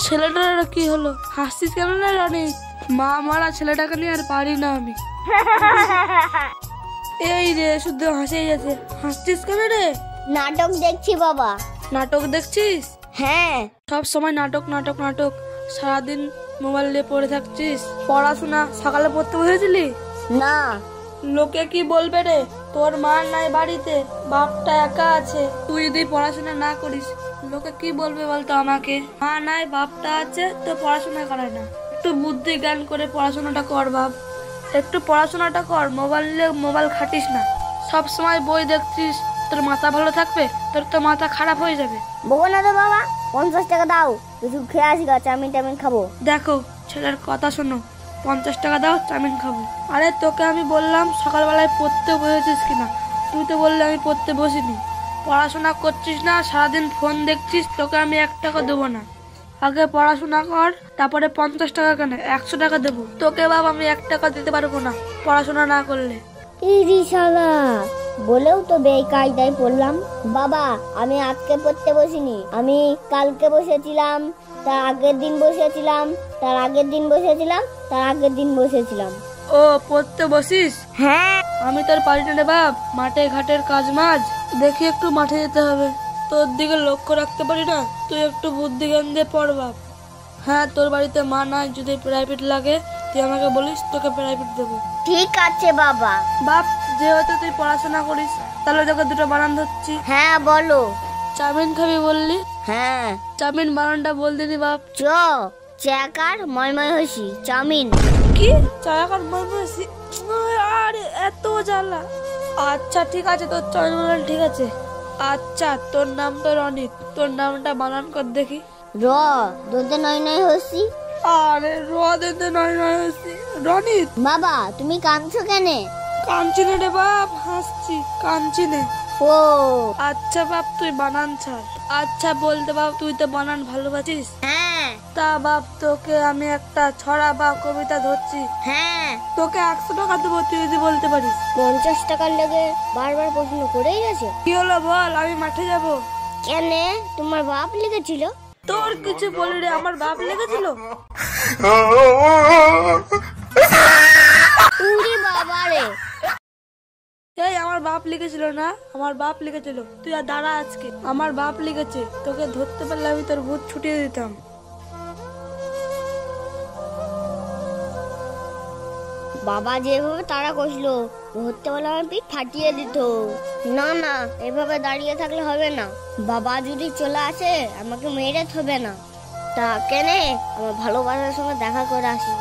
ছেলেটার কি হলো? হাসছিস কেন না রানী? মা মারা ছেলেটাকে নিয়ে আর পারি না আমি। এই রে শুধু হাসেই যাচ্ছে। হাসছিস কেন রে? নাটক দেখছি বাবা। নাটক দেখছিস? হ্যাঁ। সব সময় নাটক নাটক নাটক, সারাদিন মোবাইল নিয়ে পড়ে থাকছিস। পড়াশোনা সকালে পড়তে বসেছিলি? না। লোকে কি বলবে রে? তোর মা নাই বাড়িতে, বাপটা একা আছে। তুই যদি পড়াশোনা না করিস লোকে কি বলবে বলতো আমাকে? মা নাই বাপটা আছে তো পড়াশোনা করায় না। একটু বুদ্ধি জ্ঞান করে পড়াশোনাটা কর বাপ, একটু পড়াশোনাটা কর। মোবাইল নিয়ে মোবাইল খাটিস না, সব সময় বই দেখছিস। তোর মাথা ভালো থাকবে? তোর তো মাথা খারাপ হয়ে যাবে। বলো না তো বাবা, 50 টাকা দাও, কিছু খেয়ে আসি, চাউমিন টাউমিন খাবো। দেখো ছেলের কথা শোনো, 50 টাকা দাও চাউমিন খাবো। আরে তোকে আমি বললাম সকালবেলায় পড়তে বসেছিস কিনা, তুই তো বললি আমি পড়তে বসিনি। পড়াশোনা করছিস না, সারাদিন ফোন দেখছিস, তোকে আমি 1 টাকা দেবো না। আগে পড়াশোনা কর, তারপরে 50 টাকা কেন 100 টাকা দেবো তোকে। বাবা আমি 1 টাকা দিতে পারবো না পড়াশোনা না করলে। ইরি শালা, বলেও তো বেকায়দায় পড়লাম। বাবা আমি আজকে পড়তে বসিনি, আমি কালকে বসেছিলাম, তার আগের দিন বসেছিলাম, তার আগের দিন বসেছিলাম, তার আগের দিন বসেছিলাম। ও পড়তে বসিস? হ্যাঁ। আমি তোর পারি না রে বাপ, মাঠে ঘাটের কাজ মাঝ দেখি একটু মাঠে যেতে হবে। তোর দিকে লক্ষ্য রাখতে পারি না, তুই একটু বুদ্ধি জ্ঞান দিয়ে পড় বাপ। হ্যাঁ তোর বাড়িতে মা নাই, যদি প্রাইভেট লাগে তুই আমাকে বলিস, তোকে প্রাইভেট দেবো। ঠিক আছে বাবা। বাপ যেহেতু তুই পড়াশোনা করিস, তাহলে তোকে দুটো বানান ধরছি। হ্যাঁ বলো। চাউমিন খাবি বললি? হ্যাঁ। চাউমিন বানানটা বল দিনি বাপ। চাকার ময়ময় হসি চাউমিন। কি চাকার ময়ময় হসি? আরে এত জ্বালা। আচ্ছা ঠিক আছে, তোর চাউমিন বানান ঠিক আছে। আচ্ছা তোর নাম তো রনিত, তোর নামটা বানান কর দেখি। দোতে নয় নয় হসি। আরে দোতে নয় নয় হসি রনিত। বাবা তুমি কাঁদছো কেন? কাঁদছি না রে বাপ, হাসছি, কাঁদছি না। ও আচ্ছা বাপ তুই বানান ছাড়। আচ্ছা বলতে বাপ, তুই তো বানান ভালোবাসিস। হ্যাঁ। তা বাপ তোকে আমি একটা ছড়া বা কবিতা ধরছি। হ্যাঁ। তোকে 100 টাকা দেবো তুই যদি বলতে পারিস। 50 টাকার লেগে বারবার প্রশ্ন করেই গেছে। কি হলো বল, আমি মাঠে যাব। কেন? তোমার বাপ লিখেছিল? তোর কিছু বলি রে, আমার বাপ লিখেছিল? উরি বাবা রে। এই আমার বাপ লিখেছিল না, আমার বাপ লিখেছিল। তুই আর দাঁড়া, আজকে আমার বাপ লিখেছে, তোকে ধরতে পারলে আমি তোর ভূত ছুটিয়ে দিতাম। বাবা যেভাবে তারা কষলো, ধরতে বলে আমার পিঠ ফাটিয়ে দিত। না না, এভাবে দাঁড়িয়ে থাকলে হবে না। বাবা যদি চলে আসে আমাকে মেরে থবে না। তা কেনে আমার ভালোবাসার সঙ্গে দেখা করে আসি।